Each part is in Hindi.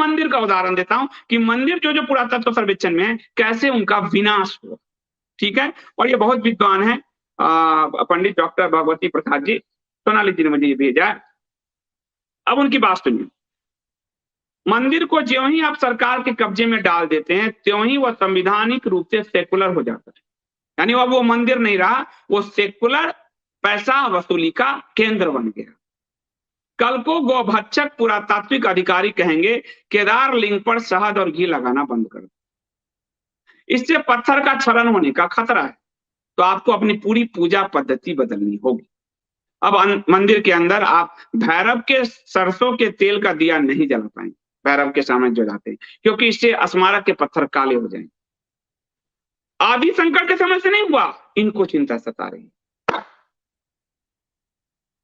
मंदिर का उदाहरण देता हूं कि मंदिर जो जो पुरातत्व सर्वेक्षण में है कैसे उनका विनाश हुआ। ठीक है, और ये बहुत विद्वान है पंडित डॉक्टर भगवती प्रसाद जी, सोनाली जी ने मुझे ये भेजा है। अब उनकी बात सुनिए। मंदिर को ज्यों ही आप सरकार के कब्जे में डाल देते हैं त्यों ही वह संविधानिक रूप से सेकुलर हो जाता है। यानी अब वो मंदिर नहीं रहा, वो सेकुलर पैसा वसूली का केंद्र बन गया। कल को गोभक्षक पुरातात्विक अधिकारी कहेंगे केदार लिंग पर शहद और घी लगाना बंद कर दो। इससे पत्थर का क्षरण होने का खतरा है, तो आपको अपनी पूरी पूजा पद्धति बदलनी होगी। अब मंदिर के अंदर आप भैरव के सरसों के तेल का दिया नहीं जला पाएंगे, भैरव के सामने जलाते हैं, क्योंकि इससे स्मारक के पत्थर काले हो जाएंगे। आदि संकट के समय से नहीं हुआ, इनको चिंता सता रही है।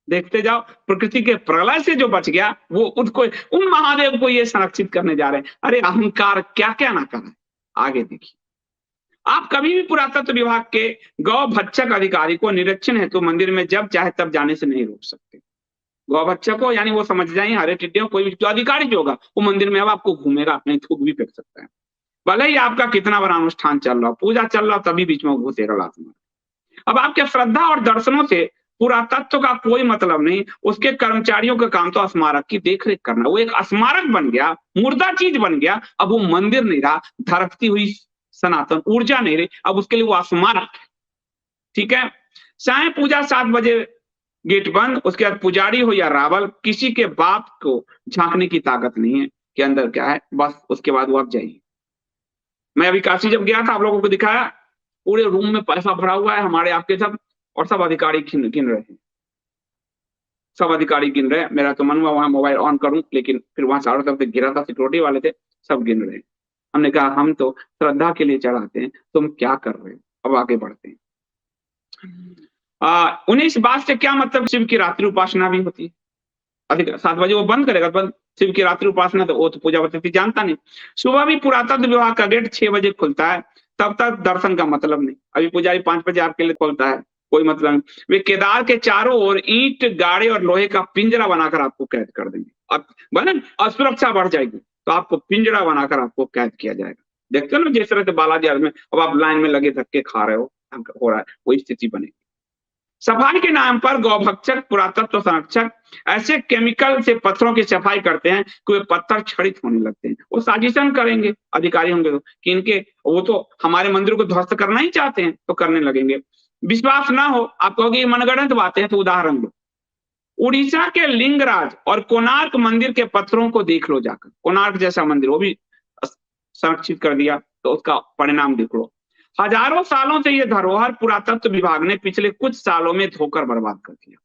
देखते जाओ, प्रकृति के प्रलय से जो बच गया वो उसको, उन महादेव को ये संरक्षित करने जा रहे हैं। अरे अहंकार क्या क्या ना करे, आगे देखिए। आप कभी भी पुरातत्व विभाग के गौभक्षक अधिकारी को निरीक्षण हेतु मंदिर में जब चाहे तब जाने से नहीं रोक सकते। गौभक्षक को यानी वो समझ जाए हरे टिड्डियों, कोई भी जो अधिकारी जो होगा वो मंदिर में अब आपको घूमेगा, नहीं थूक भी फेंक सकता है। भले ही आपका कितना बड़ा अनुष्ठान चल रहा हो, पूजा चल रहा हो, तभी बीच में घुसेगा लात मार। अब आपके श्रद्धा और दर्शनों से पुरातत्व का कोई मतलब नहीं, उसके कर्मचारियों का काम तो स्मारक की देखरेख करना। वो एक स्मारक बन गया, मुर्दा चीज बन गया, अब वो मंदिर नहीं रहा, धड़कती हुई सनातन ऊर्जा नहीं रही, अब उसके लिए वो स्मारक। ठीक है, चाहे पूजा 7 बजे गेट बंद, उसके बाद पुजारी हो या रावल, किसी के बाप को झांकने की ताकत नहीं है कि अंदर क्या है, बस उसके बाद वो आप जाइए। मैं अभी काशी जब गया था, आप लोगों को दिखाया, पूरे रूम में पैसा भरा हुआ है हमारे आपके सब, और सब अधिकारी गिन रहे हैं, सब अधिकारी गिन रहे हैं। मेरा तो मन हुआ वहां मोबाइल ऑन करूं, लेकिन फिर वहां चारों तरफ से घिरा था, सिक्योरिटी वाले थे, सब गिन रहे हैं। हमने कहा हम तो श्रद्धा के लिए चढ़ाते हैं, तुम क्या कर रहे हो, अब आगे बढ़ते हैं। उन्हें इस बात से क्या मतलब, शिव की रात्रि उपासना भी होती है। अधिक 7 बजे वो बंद करेगा, बंद शिव की रात्रि उपासना, तो वो तो पूजा पद्धति जानता नहीं। सुबह भी पुरातत्व विभाग का गेट 6 बजे खुलता है, तब तक दर्शन का मतलब नहीं। अभी पुजारी 5 बजे आपके लिए खोलता है, कोई मतलब नहीं। वे केदार के चारों ओर ईंट गाड़े और लोहे का पिंजरा बनाकर आपको कैद कर देंगे। अब बने असुरक्षा बढ़ जाएगी, तो आपको पिंजरा बनाकर आपको कैद किया जाएगा। देखते हो ना जिस तरह से बालाजी में अब आप लाइन में लगे धक्के खा रहे हो रहा है, वही स्थिति बनेगी। सफाई के नाम पर गौभक्षक पुरातत्व संरक्षक ऐसे केमिकल से पत्थरों की सफाई करते हैं कि वे पत्थर क्षरित होने लगते हैं। वो साजिशन करेंगे अधिकारी होंगे कि इनके, वो तो हमारे मंदिर को ध्वस्त करना ही चाहते हैं, तो करने लगेंगे। विश्वास ना हो, आप कहोगे मनगढ़ंत बातें हैं, तो उदाहरण दो। उड़ीसा के लिंगराज और कोणार्क मंदिर के पत्थरों को देख लो जाकर, कोणार्क जैसा मंदिर वो भी संरक्षित कर दिया, तो उसका परिणाम देख लो। हजारों सालों से यह धरोहर पुरातत्व विभाग ने पिछले कुछ सालों में धोकर बर्बाद कर दिया।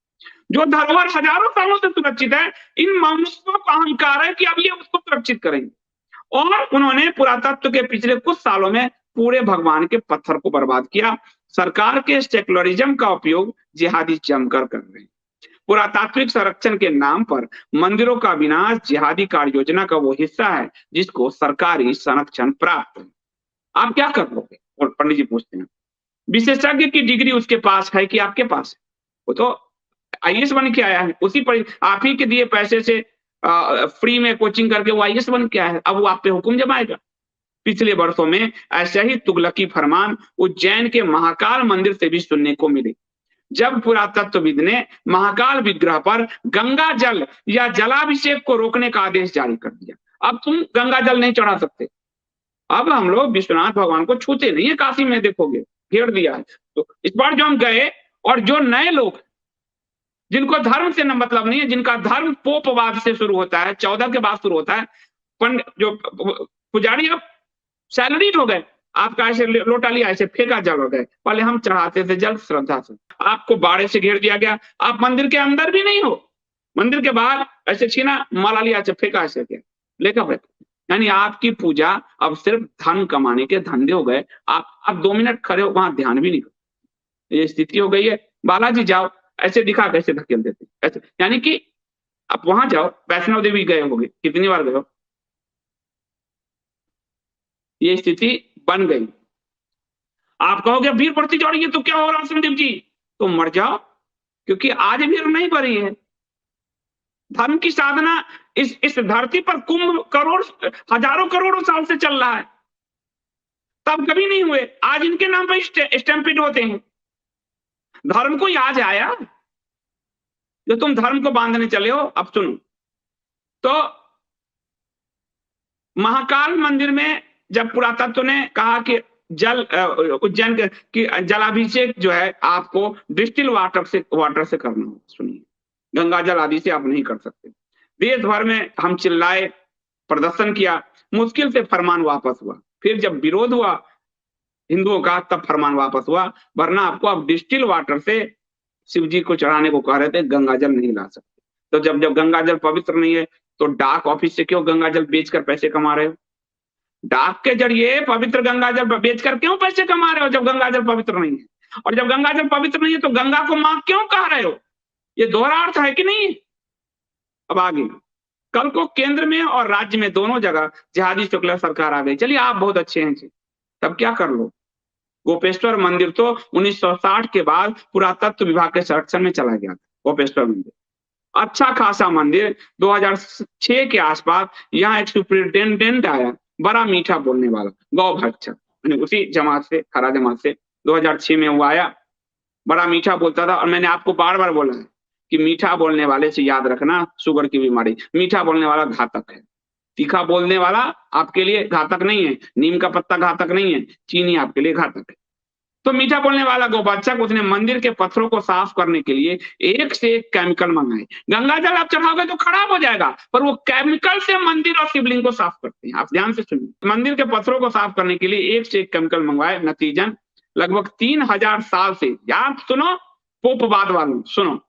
जो धरोहर हजारों सालों से सुरक्षित है, इन मनुष्यों का अहंकार है कि अब ये उसको सुरक्षित करेंगे, और उन्होंने पुरातत्व के पिछले कुछ सालों में पूरे भगवान के पत्थर को बर्बाद किया। सरकार के सेक्युलरिज्म का उपयोग जिहादी जमकर कर रहे हैं। पुरातात्विक संरक्षण के नाम पर मंदिरों का विनाश जिहादी कार्य योजना का वो हिस्सा है जिसको सरकारी संरक्षण प्राप्त है। आप क्या कर लोगे? और पंडित जी पूछते हैं, विशेषज्ञ की डिग्री उसके पास है कि आपके पास है? वो तो आईएएस बन के आया है, उसी पर आप ही के दिए पैसे से फ्री में कोचिंग करके वो आईएएस बन के आया है, अब वो आप पे हुक्म जमाएगा। पिछले वर्षों में ऐसा ही तुगलकी फरमान उज्जैन के महाकाल मंदिर से भी सुनने को मिले, जब पुरातत्वविद ने महाकाल विग्रह पर गंगा जल या जलाभिषेक को रोकने का आदेश जारी कर दिया। अब तुम गंगा जल नहीं चढ़ा सकते। अब हम लोग विश्वनाथ भगवान को छूते नहीं है, काशी में देखोगे घेर दिया है। तो इस बार जो हम गए, और जो नए लोग जिनको धर्म से न मतलब नहीं है, जिनका धर्म पोपवाद से शुरू होता है, 14 के बाद शुरू होता है, जो पुजारी अब सैलरीड हो गए, आपका ऐसे लोटा लिया, ऐसे फेंका जल हो गए। पहले हम चढ़ाते थे जल श्रद्धा से, आपको बाड़े से घेर दिया गया, आप मंदिर के अंदर भी नहीं हो, मंदिर के बाहर ऐसे छीना, माला लिया, ऐसे फेंका, ऐसे किया, लेकर यानी आपकी पूजा अब सिर्फ धन कमाने के धंधे हो गए। आप 2 मिनट खड़े हो, वहां ध्यान भी नहीं करो, ये स्थिति हो गई है। बालाजी जाओ, ऐसे दिखा कैसे धकेल देते ऐसे, यानी कि आप वहां जाओ, वैष्णो देवी गए होगे, कितनी बार गए हो, ये स्थिति बन गई। आप कहोगे भीड़ बढ़ती जा रही है तो क्या हो रहा है संदीप जी? तो मर जाओ, क्योंकि आज भीड़ नहीं बढ़ी है। धर्म की साधना इस धरती पर कुंभ करोड़ हजारों करोड़ों साल से चल रहा है, तब कभी नहीं हुए। आज इनके नाम पर स्टैम्पिड होते हैं। धर्म को याद आया जो तुम धर्म को बांधने चले हो। अब सुनो, तो महाकाल मंदिर में जब पुरातत्व ने कहा कि उज्जैन की जलाभिषेक जो है आपको डिस्टिल वाटर से करना होगा, सुनिए, गंगा जल आदि से आप नहीं कर सकते। देश भर में हम चिल्लाए, प्रदर्शन किया, मुश्किल से फरमान वापस हुआ। फिर जब विरोध हुआ हिंदुओं का, तब फरमान वापस हुआ, वरना आपको अब डिस्टिल वाटर से शिव जी को चढ़ाने को कह रहे थे, गंगा जल नहीं ला सकते। तो जब गंगा जल पवित्र नहीं है, तो डाक ऑफिस से क्यों गंगा जल बेचकर पैसे कमा रहे हो? डाक के जरिए पवित्र गंगा जल बेचकर क्यों पैसे कमा रहे हो जब गंगा जल पवित्र नहीं है? और जब गंगा जल पवित्र नहीं है तो गंगा को मां क्यों कह रहे हो? ये दोहरा अर्थ है कि नहीं? अब आगे, कल को केंद्र में और राज्य में दोनों जगह जिहादी सेकुलर सरकार आ गई। चलिए आप बहुत अच्छे हैं जी, तब क्या कर लो? गोपेश्वर मंदिर तो 1960 के बाद पुरातत्व विभाग के संरक्षण में चला गया था। गोपेश्वर मंदिर अच्छा खासा मंदिर, 2006 के आसपास यहाँ एक सुपरिटेंडेंट आया, बड़ा मीठा बोलने वाला, गौ भक्षक, उसी जमात से, खरा जमात से 2006 में वो आया, बड़ा मीठा बोलता था। और मैंने आपको बार बार बोला है कि मीठा बोलने वाले से याद रखना शुगर की बीमारी। मीठा बोलने वाला घातक है, तीखा बोलने वाला आपके लिए घातक नहीं है, नीम का पत्ता घातक नहीं है, चीनी आपके लिए घातक है। तो मीठा बोलने वाला गौबच्चक, उसने मंदिर के पत्थरों को साफ करने के लिए एक से एक केमिकल मंगाए। गंगा जल आप चढ़ाओगे तो खराब हो जाएगा, पर वो केमिकल से मंदिर और शिवलिंग को साफ करते हैं। आप ध्यान से सुनिए, मंदिर के पत्थरों को साफ करने के लिए एक से एक केमिकल मंगवाए। नतीजन लगभग 3000 साल से, याद सुनो पोपवाद वालों, सुनो,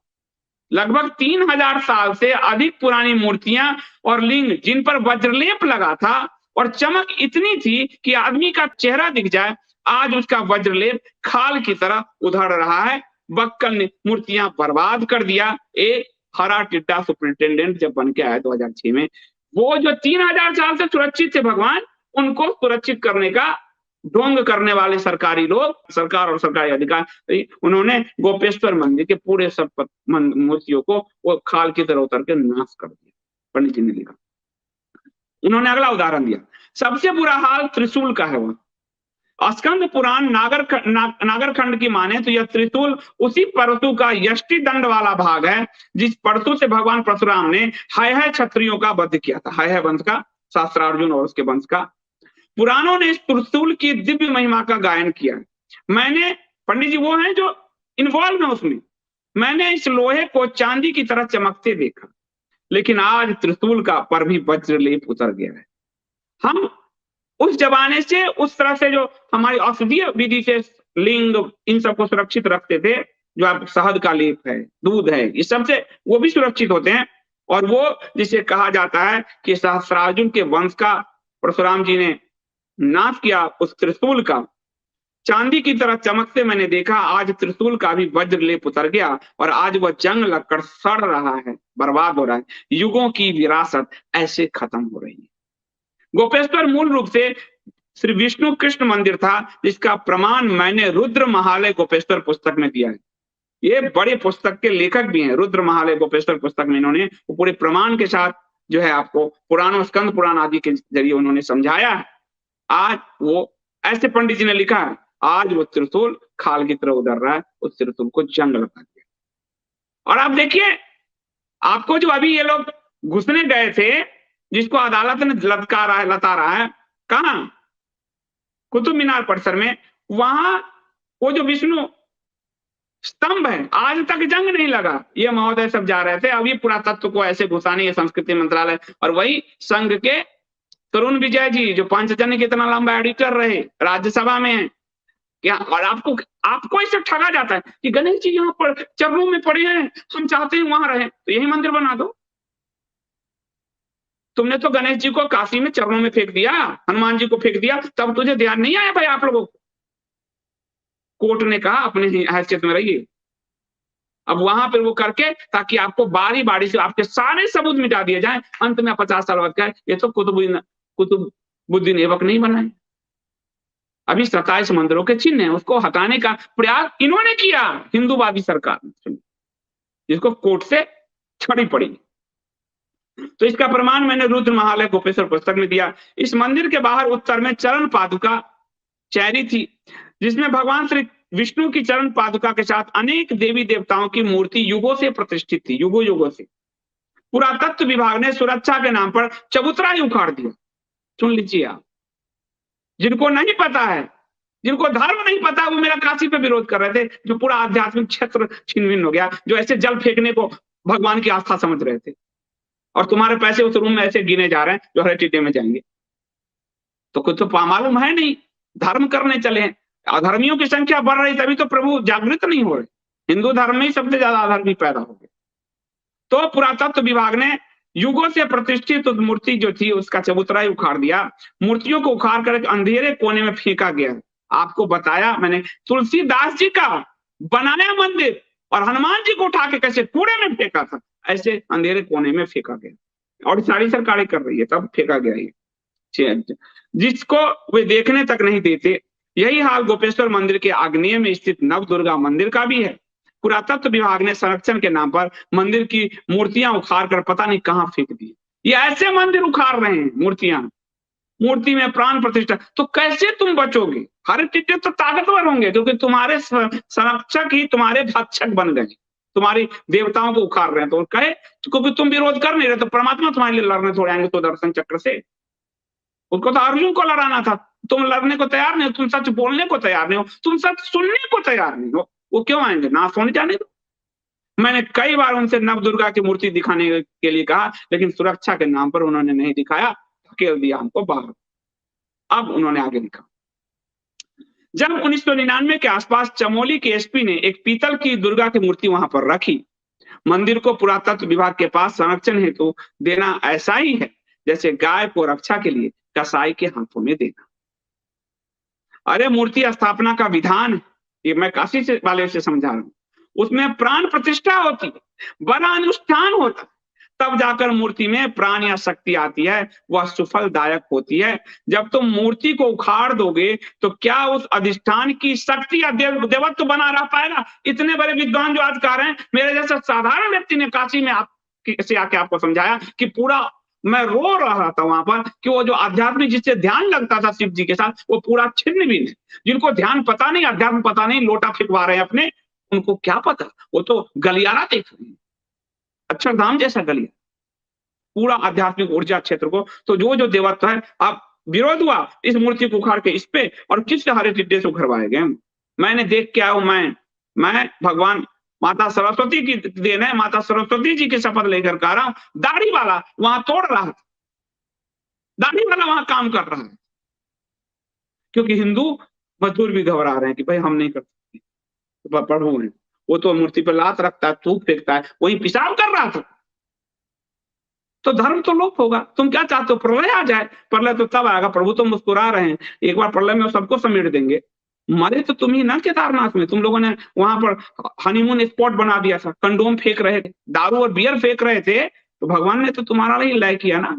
लगभग 3000 साल से अधिक पुरानी मूर्तियां और लिंग जिन पर वज्रलेप लगा था और चमक इतनी थी कि आदमी का चेहरा दिख जाए, आज उसका वज्रलेप खाल की तरह उधड़ रहा है। बक्कल ने मूर्तियां बर्बाद कर दिया। एक हरा टिड्डा सुपरिटेंडेंट जब बन के आया 2006 में, वो जो 3000 साल से सुरक्षित थे भगवान, उनको सुरक्षित करने का ढोंग करने वाले सरकारी लोग, सरकार और सरकारी अधिकारी, उन्होंने गोपेश्वर मंदिर के पूरे सब मूर्तियों को वो खाल की तरह उतर के नाश कर दिया। पंडित जी ने लिखा। उन्होंने अगला उदाहरण दिया, सबसे बुरा हाल त्रिशूल का है। वह स्कंद पुराण नागरखंड की माने तो यह त्रिशूल उसी परशु का यष्टि दंड वाला भाग है जिस परशु से भगवान परशुराम ने है क्षत्रियों का वध किया था। है वंश का, शास्त्रार्जुन और उसके वंश का। पुराणों ने इस त्रिशूल की दिव्य महिमा का गायन किया। मैंने, पंडित जी वो हैं जो इन्वॉल्व है उसमें, मैंने इस लोहे को चांदी की तरह चमकते देखा, लेकिन आज त्रिशूल का पर भी वज्रलेप उतर गया है। हम उस जमाने से, उस तरह से जो हमारी औषधीय विधि से लिंग इन सबको सुरक्षित रखते थे, जो आप शहद का लेप है, दूध है, इस सब से वो भी सुरक्षित होते हैं। और वो जिसे कहा जाता है कि सहस्त्रार्जुन के वंश का परशुराम जी ने नाश किया, उस त्रिशूल का चांदी की तरह चमकते मैंने देखा। आज त्रिशूल का भी वज्रलेप उतर गया और आज वह जंग लगकर सड़ रहा है, बर्बाद हो रहा है। युगों की विरासत ऐसे खत्म हो रही है। गोपेश्वर मूल रूप से श्री विष्णु कृष्ण मंदिर था, जिसका प्रमाण मैंने रुद्र महालय गोपेश्वर पुस्तक में दिया है। ये बड़े पुस्तक के लेखक भी हैं, रुद्र महालय गोपेश्वर पुस्तक में इन्होंने वो पूरे प्रमाण के साथ जो है आपको पुराणों, स्कंद पुराण आदि के जरिए उन्होंने समझाया है। आज वो ऐसे पंडित जी ने लिखा है, आज वो त्रिशूल खाल की तरह उधर रहा है, उस त्रिशूल को जंग लगा दिया। और आप देखिए, आपको जो अभी ये लोग घुसने गए थे, जिसको अदालत ने लतारा है, कहां? कुतुब मीनार परिसर में। वहां वो जो विष्णु स्तंभ है, आज तक जंग नहीं लगा। ये महोदय सब जा रहे थे अभी पुरातत्व को ऐसे घुसाने, ये संस्कृति मंत्रालय और वही संघ के तरुण विजय जी, जो पंचजन्य के इतना लंबा एडिटर रहे, राज्यसभा में है क्या। और आपको इससे ठगा जाता है कि गणेश जी यहाँ पर चरणों में पड़े हैं, हम चाहते हैं वहां रहे, तो यही मंदिर बना दो। तुमने तो गणेश जी को काशी में चरणों में फेंक दिया, हनुमान जी को फेंक दिया, तब तुझे ध्यान नहीं आया भाई आप लोगों को। कोर्ट ने कहा अपने हैसियत में रहिए। अब वहां पर वो करके, ताकि आपको बारी बारी से आपके सारे सबूत मिटा दिए जाएं, अंत में 50 साल बाद कहे ये तो कुतुबुद्दीन ऐबक नहीं बनाए। अभी 27 मंदिरों के चिन्ह है, उसको हटाने का प्रयास इन्होंने किया, हिंदूवादी सरकार, जिसको कोर्ट से छड़ी पड़ी। तो इसका प्रमाण मैंने रुद्र महालय गोपेश्वर पुस्तक में दिया। इस मंदिर के बाहर उत्तर में चरण पादुका चैरी थी, जिसमें भगवान श्री विष्णु की चरण पादुका के साथ अनेक देवी देवताओं की मूर्ति युगों से प्रतिष्ठित थी, युगों युगों से। पुरातत्व विभाग ने सुरक्षा के नाम पर चबूतरा ही उखाड़ दिया। सुन लीजिए आप, जिनको नहीं पता है, जिनको धर्म नहीं पता, वो मेरा काशी पे विरोध कर रहे थे, जो पूरा आध्यात्मिक क्षेत्र छिन्न भिन्न हो गया, जो ऐसे जल फेंकने को भगवान की आस्था समझ रहे थे, और तुम्हारे पैसे उस रूम में ऐसे गिने जा रहे हैं जो हरे टिड्डे में जाएंगे। तो कुछ तो मालूम है नहीं, धर्म करने चले हैं। अधर्मियों की संख्या बढ़ रही, तभी तो प्रभु जागृत नहीं हो रहे। हिंदू धर्म में ही सबसे ज्यादा अधर्मी पैदा हो गए। तो पुरातत्व विभाग ने युगों से प्रतिष्ठित मूर्ति जो थी उसका चबूतरा ही उखाड़ दिया। मूर्तियों को उखाड़ कर अंधेरे कोने में फेंका गया। आपको बताया मैंने, तुलसीदास जी का बनाया मंदिर और हनुमान जी को उठा के कैसे कूड़े में फेंका था, ऐसे अंधेरे कोने में फेंका गया। और सारी सरकारें कर रही है, तब फेंका गया ये, जिसको वे देखने तक नहीं देते। यही हाल गोपेश्वर मंदिर के आग्नेय में स्थित नव दुर्गा मंदिर का भी है। पुरातत्व विभाग ने संरक्षण के नाम पर मंदिर की मूर्तियां उखाड़ कर पता नहीं कहां फेंक दी। ये ऐसे मंदिर उखाड़ रहे हैं, मूर्तियां, मूर्ति में प्राण प्रतिष्ठा, तो कैसे तुम बचोगे? हरे टिड्डे तो ताकतवर होंगे, क्योंकि तुम्हारे संरक्षक ही तुम्हारे भक्षक बन गए, तुम्हारी देवताओं को उखाड़ रहे हैं। तो कहे क्योंकि तुम विरोध कर नहीं रहे, तो परमात्मा तुम्हारे लिए लड़ने थोड़े आएंगे तो दर्शन चक्र से। उसको तो अर्जुन को लड़ाना था, तुम लड़ने को तैयार नहीं हो, तुम सच बोलने को तैयार नहीं हो, तुम सच सुनने को तैयार नहीं हो, वो क्यों आएंगे? ना सुन जाने दो। मैंने कई बार उनसे नव दुर्गा की मूर्ति दिखाने के लिए कहा, लेकिन सुरक्षा के नाम पर उन्होंने नहीं दिखाया, धकेल दिया हमको बाहर। अब उन्होंने आगे लिखा, जब 1999 के आसपास चमोली के एसपी ने एक पीतल की दुर्गा की मूर्ति वहां पर रखी। मंदिर को पुरातत्व विभाग के पास संरक्षण हेतु देना ऐसा ही है जैसे गाय को रक्षा के लिए कसाई के हाथों में देना। अरे मूर्ति स्थापना का विधान, ये मैं काशी से वाले से समझा रहा हूं, उसमें प्राण प्रतिष्ठा होती है, बड़ा अनुष्ठान होता है, तब जाकर मूर्ति में प्राण या शक्ति आती है, वह सुफलदायक होती है। जब तुम मूर्ति को उखाड़ दोगे तो क्या उस अधिष्ठान की शक्ति या देवत्व बना रह पाएगा? इतने बड़े विद्वान जो आज कह रहे हैं, मेरे जैसा साधारण व्यक्ति ने काशी में से आके आपको समझाया कि पूरा मैं रो रहा था वहां पर कि वो जो आध्यात्मिक जिससे ध्यान लगता था शिव जी के साथ, वो पूरा छिन्न भिन्न। जिनको ध्यान पता नहीं, अध्यात्म पता नहीं, लोटा फेंकवा रहे हैं अपने, उनको क्या पता, वो तो गलियारा देख रहे हैं, अक्षरधाम जैसा गलियारा, पूरा आध्यात्मिक ऊर्जा क्षेत्र को। तो जो जो देवत्व है, अब विरोध हुआ इस मूर्ति को उखाड़ के इस पे, और किससे हरे टिड्डे से उखड़वाए गए। मैंने देख के आया हूं, मैं भगवान माता सरस्वती की देन है, माता सरस्वती जी की शपथ लेकर कह रहा हूं, दाढ़ी वाला वहां तोड़ रहा है, दाढ़ी वाला वहां काम कर रहा है, क्योंकि हिंदू मजदूर भी घबरा रहे हैं कि भाई हम नहीं कर सकते, तो प्रभु है, वो तो मूर्ति पर लात रखता है, थूक फेंकता है, वही पेशाब कर रहा था। तो धर्म तो लोप होगा। तुम क्या चाहते हो? प्रलय आ जाए? प्रलय तो तब आएगा, प्रभु तो मुस्कुरा रहे हैं, एक बार प्रलय में सबको समेट देंगे। मरे तो तुम ही ना केदारनाथ में, तुम लोगों ने वहां पर हनीमून स्पॉट बना दिया था, कंडोम फेंक रहे थे, दारू और बियर फेंक रहे थे, तो भगवान ने तो तुम्हारा ही लय किया ना।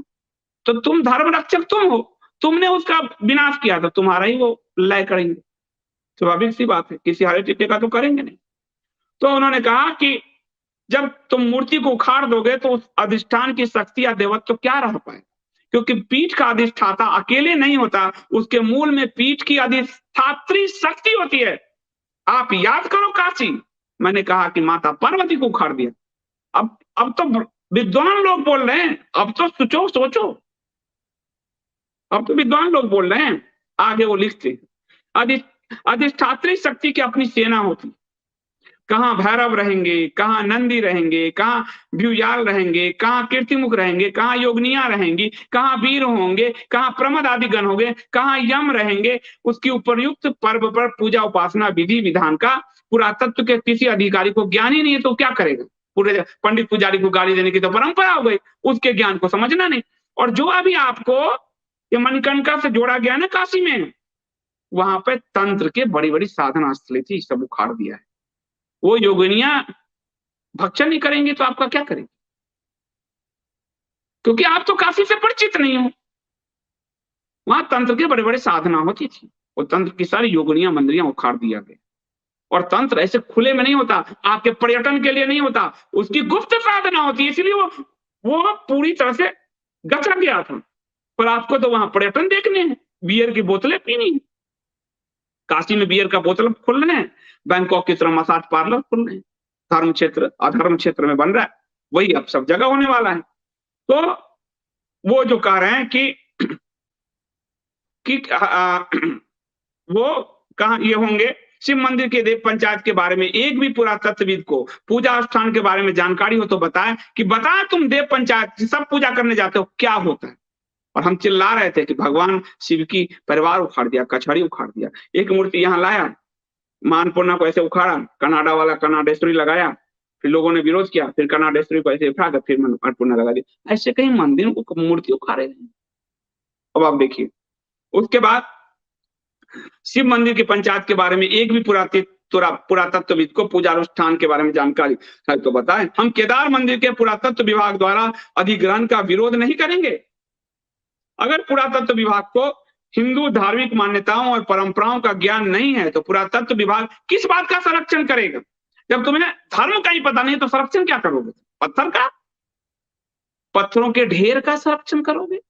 तो तुम धर्म रक्षक तुम हो, तुमने उसका विनाश किया, तो तुम्हारा ही वो लय करेंगे। स्वाभाविक सी बात है, किसी हरे टिड्डे का तो करेंगे नहीं। तो उन्होंने कहा कि जब तुम मूर्ति को उखाड़ दोगे तो उस अधिष्ठान की शक्ति या देवत्व क्या रह पाए, क्योंकि पीठ का अधिष्ठाता अकेले नहीं होता, उसके मूल में पीठ की अधिष्ठात्री शक्ति होती है। आप याद करो काशी, मैंने कहा कि माता पार्वती को उखाड़ दिया। अब तो विद्वान लोग बोल रहे हैं, अब तो सोचो, अब तो विद्वान लोग बोल रहे हैं। आगे वो लिखते, अधिष्ठात्री शक्ति की अपनी सेना होती, कहाँ भैरव रहेंगे, कहाँ नंदी रहेंगे, कहाँ भ्यूयाल रहेंगे, कहाँ कीर्तिमुख रहेंगे, कहाँ योगनिया रहेंगी, कहाँ वीर होंगे, कहाँ प्रमद आदि गण होंगे, कहाँ यम रहेंगे। उसकी उपयुक्त पर्व पर पूजा उपासना विधि विधान का पुरातत्व के किसी अधिकारी को ज्ञान ही नहीं है, तो क्या करेगा? पूरे पंडित पुजारी को गाली देने की तो परंपरा हो गई, उसके ज्ञान को समझना नहीं। और जो अभी आपको ये मणिकर्णिका से जोड़ा गया ना काशी में, वहां पे तंत्र के बड़ी बड़ी साधना स्थली थी, सब उखाड़ दिया है। वो योगिनियां भक्षण नहीं करेंगे तो आपका क्या करेंगे? क्योंकि आप तो काफी से परिचित नहीं हो। वहां तंत्र के बड़े बड़े साधना होती थी, वो तंत्र की सारी योगिनियां मंदिरियां उखाड़ दिया गया। और तंत्र ऐसे खुले में नहीं होता, आपके पर्यटन के लिए नहीं होता, उसकी गुप्त साधना होती है, इसलिए वो पूरी तरह से गचा गया था। पर आपको तो वहां पर्यटन देखने हैं, बियर की बोतलें पीनी है। काशी में बियर का बोतल खुल रहे हैं, बैंकॉक की तरह मसाज पार्लर खुल रहे हैं, धर्म क्षेत्र अधर्म क्षेत्र में बन रहा है, वही अब सब जगह होने वाला है। तो वो जो कह रहे हैं कि वो कहा ये होंगे शिव मंदिर के देव पंचायत के बारे में एक भी पुरातत्वविद को पूजा स्थान के बारे में जानकारी हो तो बताएं कि बताएं तुम देव पंचायत सब पूजा करने जाते हो क्या होता है। और हम चिल्ला रहे थे कि भगवान शिव की परिवार उखाड़ दिया, कछड़ी उखाड़ दिया। एक मूर्ति यहाँ लाया, मानपूर्णा को ऐसे उखाड़ा, कनाडा वाला कनाडेश्वरी लगाया, फिर लोगों ने विरोध किया, फिर कनाडेश्वरी को ऐसे उठाकर फिर अन्नपूर्णा लगा दी। ऐसे कहीं मंदिरों को मूर्ति उखाड़े। अब आप देखिए, उसके बाद शिव मंदिर की पंचायत के बारे में एक भी पुरातत्वविद को पूजा अनुष्ठान के बारे में जानकारी है तो बताएं। हम केदार मंदिर के पुरातत्व विभाग द्वारा अधिग्रहण का विरोध नहीं करेंगे। अगर पुरातत्व विभाग को हिंदू धार्मिक मान्यताओं और परंपराओं का ज्ञान नहीं है तो पुरातत्व विभाग किस बात का संरक्षण करेगा? जब तुम्हें धर्म का ही पता नहीं तो संरक्षण क्या करोगे? पत्थर का, पत्थरों के ढेर का संरक्षण करोगे?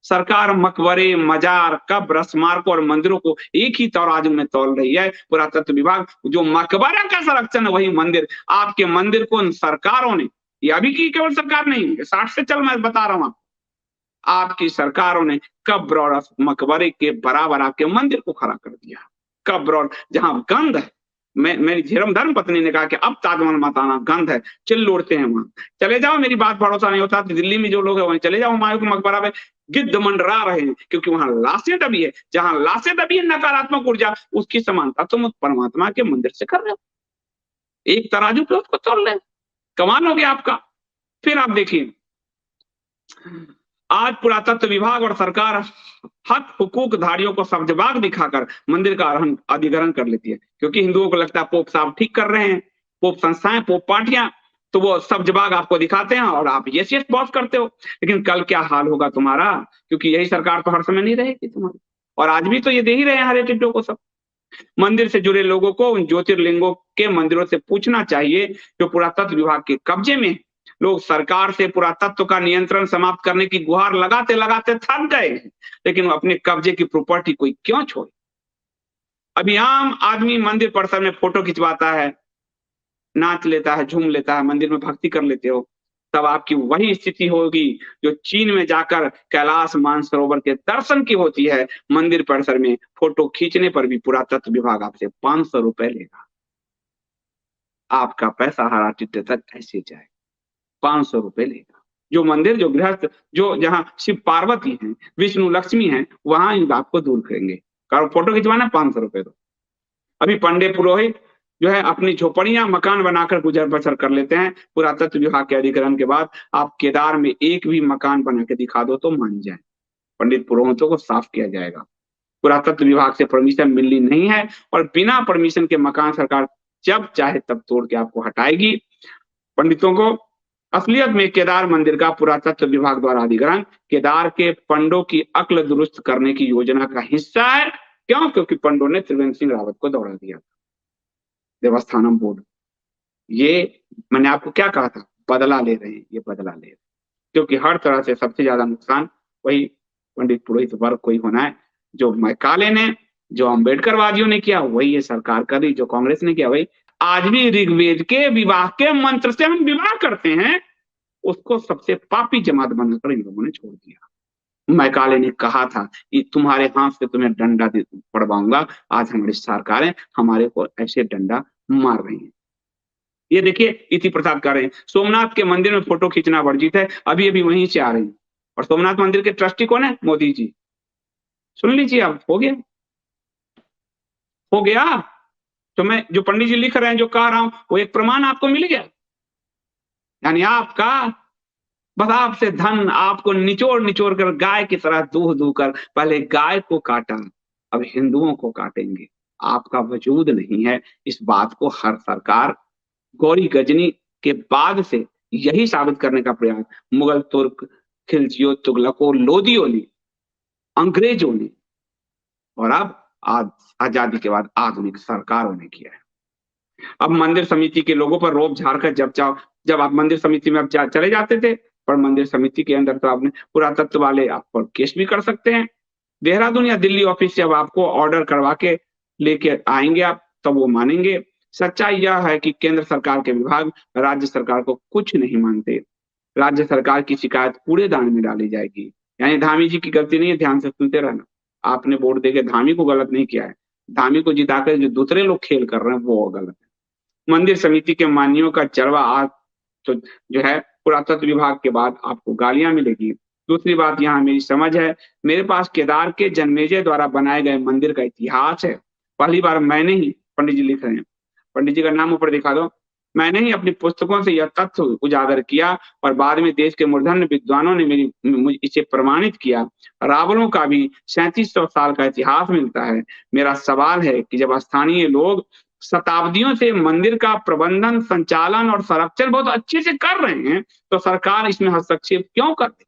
सरकार मकबरे, मजार, कब्र, स्मारकों और मंदिरों को एक ही तराजू में तौल रही है। पुरातत्व विभाग जो मकबरा का संरक्षण है वही मंदिर, आपके मंदिर को सरकारों ने, ये अभी की केवल सरकार नहीं, 60 से चल मैं बता रहा हूं, आपकी सरकारों ने कब्र और मकबरे के बराबर आपके मंदिर को खड़ा कर दिया। कब्र और जहां गंध है, मेरी धर्म धर्म पत्नी ने कहा कि अब ताजमहल मत आना, गंध है, चिल्ल उड़ते हैं वहां, चले जाओ, मेरी बात भरोसा नहीं होता तो दिल्ली में जो लोग है वहीं चले जाओ, हुमायूं के मकबरा में गिद्ध मंडरा रहे हैं क्योंकि वहां लाशें दबी है। जहां लाशें दबी है नकारात्मक ऊर्जा, उसकी समानता तुम परमात्मा के मंदिर से कर रहे हो, एक तराजू पे उसको तोल रहे, कमाल हो गया आपका। फिर आप देखिए, आज पुरातत्व विभाग और सरकार हक हुकूक धारियों को सब्जबाग दिखाकर मंदिर का अधिग्रहण कर लेती है, क्योंकि हिंदुओं को लगता है पोप साहब ठीक कर रहे हैं, पोप संस्थाएं, पोप पार्टियां, तो वो सब्जबाग आपको दिखाते हैं और आप यस यस बॉस करते हो। लेकिन कल क्या हाल होगा तुम्हारा, क्योंकि यही सरकार तो हर समय नहीं रहेगी तुम्हारी, और आज भी तो ये दे ही रहे हैं हरे टिड्डों को सब। मंदिर से जुड़े लोगों को उन ज्योतिर्लिंगों के मंदिरों से पूछना चाहिए जो पुरातत्व विभाग के कब्जे में। लोग सरकार से पुरातत्व का नियंत्रण समाप्त करने की गुहार लगाते लगाते थक गए, लेकिन अपने कब्जे की प्रॉपर्टी कोई क्यों छोड़े? अभी आम आदमी मंदिर परिसर में फोटो खिंचवाता है, नाच लेता है, झूम लेता है, मंदिर में भक्ति कर लेते हो, तब आपकी वही स्थिति होगी जो चीन में जाकर कैलाश मानसरोवर के दर्शन की होती है। मंदिर परिसर में फोटो खींचने पर भी पुरातत्व विभाग आपसे 500 रुपए लेगा। आपका पैसा हरा टिड्डे तक ऐसे जाए, 500 रुपए लेगा। जो मंदिर, जो गृहस्थ, जो जहां शिव पार्वती हैं, विष्णु लक्ष्मी हैं, वहां इन आपको दूर करेंगे। कारण फोटो खिंचवाना 500 रुपए दो। अभी पंडे पुरोहित जो है अपनी झोपड़ियां मकान बनाकर गुजर बसर कर लेते हैं। पुरातत्व विभाग के अधिग्रहण के बाद आप केदार में एक भी मकान बना के दिखा दो तो मान जाए, पंडित पुरोहितों को साफ किया जाएगा। पुरातत्व विभाग से परमिशन मिलनी नहीं है और बिना परमिशन के मकान सरकार जब चाहे तब तोड़ के आपको हटाएगी। पंडितों को असलियत में केदार मंदिर का पुरातत्व विभाग द्वारा अधिग्रहण केदार के पंडों की अक्ल दुरुस्त करने की योजना का हिस्सा है। क्यों? क्योंकि पंडों ने त्रिवेंद्र सिंह रावत को दौड़ा दिया, देवस्थानम बोर्ड। ये मैंने आपको क्या कहा था, बदला ले रहे हैं, ये बदला ले रहे हैं, क्योंकि हर तरह से सबसे ज्यादा नुकसान वही पंडित पुरोहित वर्ग को ही होना है। जो मैकाले ने, जो अम्बेडकरवादियों ने किया वही ये सरकार करी, जो कांग्रेस ने किया वही। आज भी ऋग्वेद के विवाह के मंत्र से हम विवाह करते हैं, उसको सबसे पापी जमात बनाकर इन लोगों ने छोड़ दिया। मैकाले ने कहा था कि तुम्हारे हाथ से तुम्हें डंडा पड़वाऊंगा। आज हमारी सरकारें हमारे को ऐसे डंडा मार रही हैं। ये देखिए इति प्रसाद कर रहे हैं, सोमनाथ के मंदिर में फोटो खींचना वर्जित है, अभी अभी वहीं से आ रही है। और सोमनाथ मंदिर के ट्रस्टी कौन है? मोदी जी। सुन लीजिए, अब हो गया, हो गया। तो मैं जो पंडित जी लिख रहे हैं, जो कह रहा हूं, वो एक प्रमाण आपको मिल गया। यानी आपका बस आपसे धन आपको निचोड़ निचोड़ कर गाय की तरह दूह दूह कर पहले गाय को काटा, अब हिंदुओं को काटेंगे। आपका वजूद नहीं है, इस बात को हर सरकार गौरी गजनी के बाद से यही साबित करने का प्रयास मुगल, तुर्क, खिलजियों, तुगलकों, लोदियों ने, अंग्रेजों ने और अब आज आजादी के बाद आधुनिक सरकारों ने किया है। अब मंदिर समिति के लोगों पर रोब झाड़ कर जब आप मंदिर समिति में अब चले जाते थे पर मंदिर समिति के अंदर तो आपने पुरातत्व वाले आप पर केस भी कर सकते हैं। देहरादून या दिल्ली ऑफिस से अब आपको ऑर्डर करवा के लेके आएंगे आप, तब वो मानेंगे। सच्चाई यह है कि केंद्र सरकार के विभाग राज्य सरकार को कुछ नहीं मानते। राज्य सरकार की शिकायत कूड़ेदान में डाली जाएगी। यानी धामी जी की गलती नहीं है, ध्यान से सुनते रहना। आपने वोट देके धामी को गलत नहीं किया है, धामी को जिताकर जो दूसरे लोग खेल कर रहे हैं वो गलत है। मंदिर समिति के मानियों का चरवा आज तो जो है पुरातत्व विभाग के बाद आपको गालियां मिलेगी। दूसरी बात यहाँ मेरी समझ है, मेरे पास केदार के जन्मेजय द्वारा बनाए गए मंदिर का इतिहास है। पहली बार मैंने ही, पंडित जी लिख रहे हैं, पंडित जी का नाम ऊपर दिखा दो, मैंने ही अपनी पुस्तकों से यह तथ्य उजागर किया और बाद में देश के मूर्धन्य विद्वानों ने इसे प्रमाणित किया। रावलों का भी 3700 साल का इतिहास मिलता है। मेरा सवाल है कि जब स्थानीय लोग शताब्दियों से मंदिर का प्रबंधन, संचालन और संरक्षण बहुत अच्छे से कर रहे हैं, तो सरकार इसमें हस्तक्षेप क्यों करती?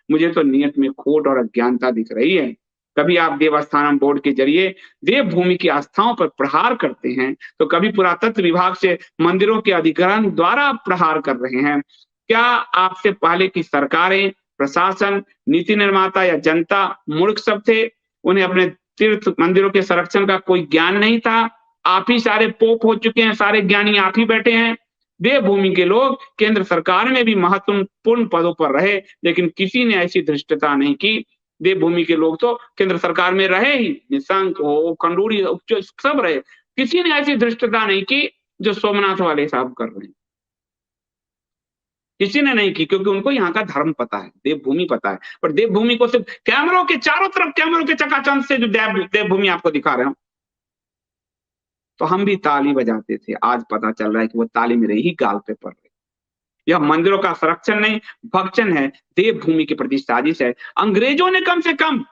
मुझे तो नियत में खोट और अज्ञानता दिख रही है। कभी आप देवस्थानम बोर्ड के जरिए देवभूमि की आस्थाओं पर प्रहार करते हैं, तो कभी पुरातत्व विभाग से मंदिरों के अधिग्रहण द्वारा प्रहार कर रहे हैं। क्या आपसे पहले की सरकारें, प्रशासन, नीति निर्माता या जनता मूर्ख सब थे? उन्हें अपने तीर्थ मंदिरों के संरक्षण का कोई ज्ञान नहीं था? आप ही सारे पोप हो चुके हैं, सारे ज्ञानी आप ही बैठे हैं। देवभूमि के लोग केंद्र सरकार में भी महत्वपूर्ण पदों पर रहे, लेकिन किसी ने ऐसी धृष्टता नहीं की। देवभूमि के लोग तो केंद्र सरकार में रहे ही, निशंक हो, खंडूरी सब रहे, किसी ने ऐसी धृष्टता नहीं की जो सोमनाथ वाले साहब कर रहे हैं। किसी ने नहीं की, क्योंकि उनको यहाँ का धर्म पता है, देवभूमि पता है। पर देवभूमि को सिर्फ कैमरों के चारों तरफ, कैमरों के चकाचौंध से जो देवभूमि आपको दिखा रहे हो, तो हम भी ताली बजाते थे। आज पता चल रहा है कि वो ताली मेरे ही गाल पे पड़ रही। यह मंदिरों का संरक्षण नहीं, भक्षण है, देवभूमि के प्रति साजिश है। अंग्रेजों ने कम से कम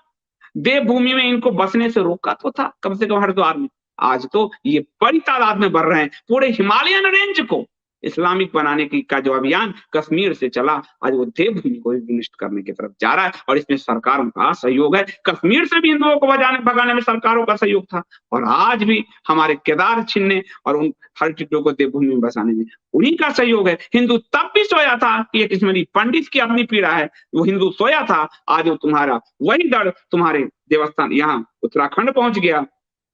देवभूमि में इनको बसने से रोका तो था, कम से कम हरिद्वार में। आज तो ये बड़ी तादाद में बढ़ रहे हैं। पूरे हिमालयन रेंज को इस्लामिक बनाने की का जो अभियान कश्मीर से चला, आज वो देवभूमि को विनिष्ट करने की तरफ जा रहा है, और इसमें सरकारों का सहयोग है। कश्मीर से भी हिंदुओं को भगाने में सरकारों का सहयोग था, और आज भी हमारे केदार छीनने और उन हर चीजों को देवभूमि में बसाने में उन्हीं का सहयोग है। हिंदू तब भी सोया था कि एक इसमें पंडित की अपनी पीड़ा है, वो हिंदू सोया था। आज वो तुम्हारा वही दल तुम्हारे देवस्थान यहाँ उत्तराखंड पहुंच गया।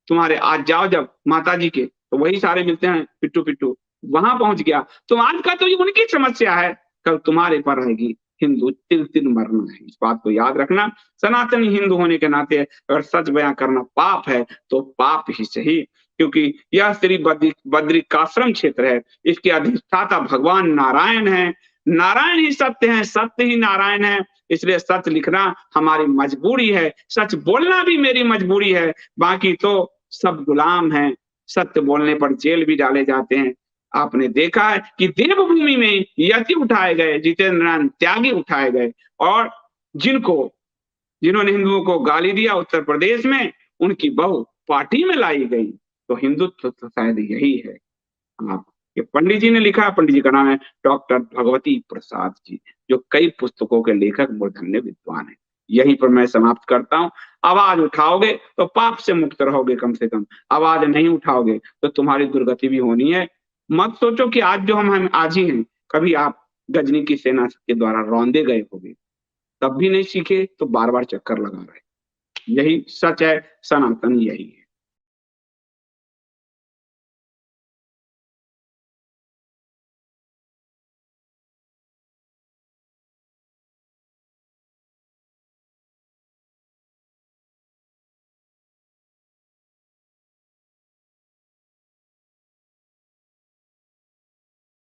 तुम्हारे आज जाओ जब माता जी के, तो वही सारे मिलते हैं पिट्टू पिट्टू, वहां पहुंच गया। तो आज का तो ये उनकी समस्या है, कल तुम्हारे पर रहेगी। हिंदू तिल तिल मरना है, इस बात को याद रखना। सनातनी हिंदू होने के नाते अगर सच बयां करना पाप है तो पाप ही सही, क्योंकि यह श्री बद्रिकाश्रम क्षेत्र है। इसके अधिष्ठाता भगवान नारायण है। नारायण ही सत्य है, सत्य ही नारायण है। इसलिए सच लिखना हमारी मजबूरी है, सच बोलना भी मेरी मजबूरी है। बाकी तो सब गुलाम हैं, सत्य बोलने पर जेल भी डाले जाते हैं। आपने देखा है कि देवभूमि में यति उठाए गए, जितेंद्र नारायण त्यागी उठाए गए, और जिन्होंने हिंदुओं को गाली दिया उत्तर प्रदेश में, उनकी बहू पार्टी में लाई गई। तो हिंदुत्व तो शायद यही है। आप ये पंडित जी ने लिखा, पंडित जी का नाम है डॉक्टर भगवती प्रसाद जी, जो कई पुस्तकों के लेखक, मूर्धन्य विद्वान है। यहीं पर मैं समाप्त करता हूं। आवाज उठाओगे तो पाप से मुक्त रहोगे, कम से कम। आवाज नहीं उठाओगे तो तुम्हारी दुर्गति भी होनी है। मत सोचो कि आज जो हम आज ही हैं, कभी आप गजनी की सेना के द्वारा रौंदे गए होगे, तब भी नहीं सीखे तो बार बार चक्कर लगा रहे। यही सच है, सनातन यही है।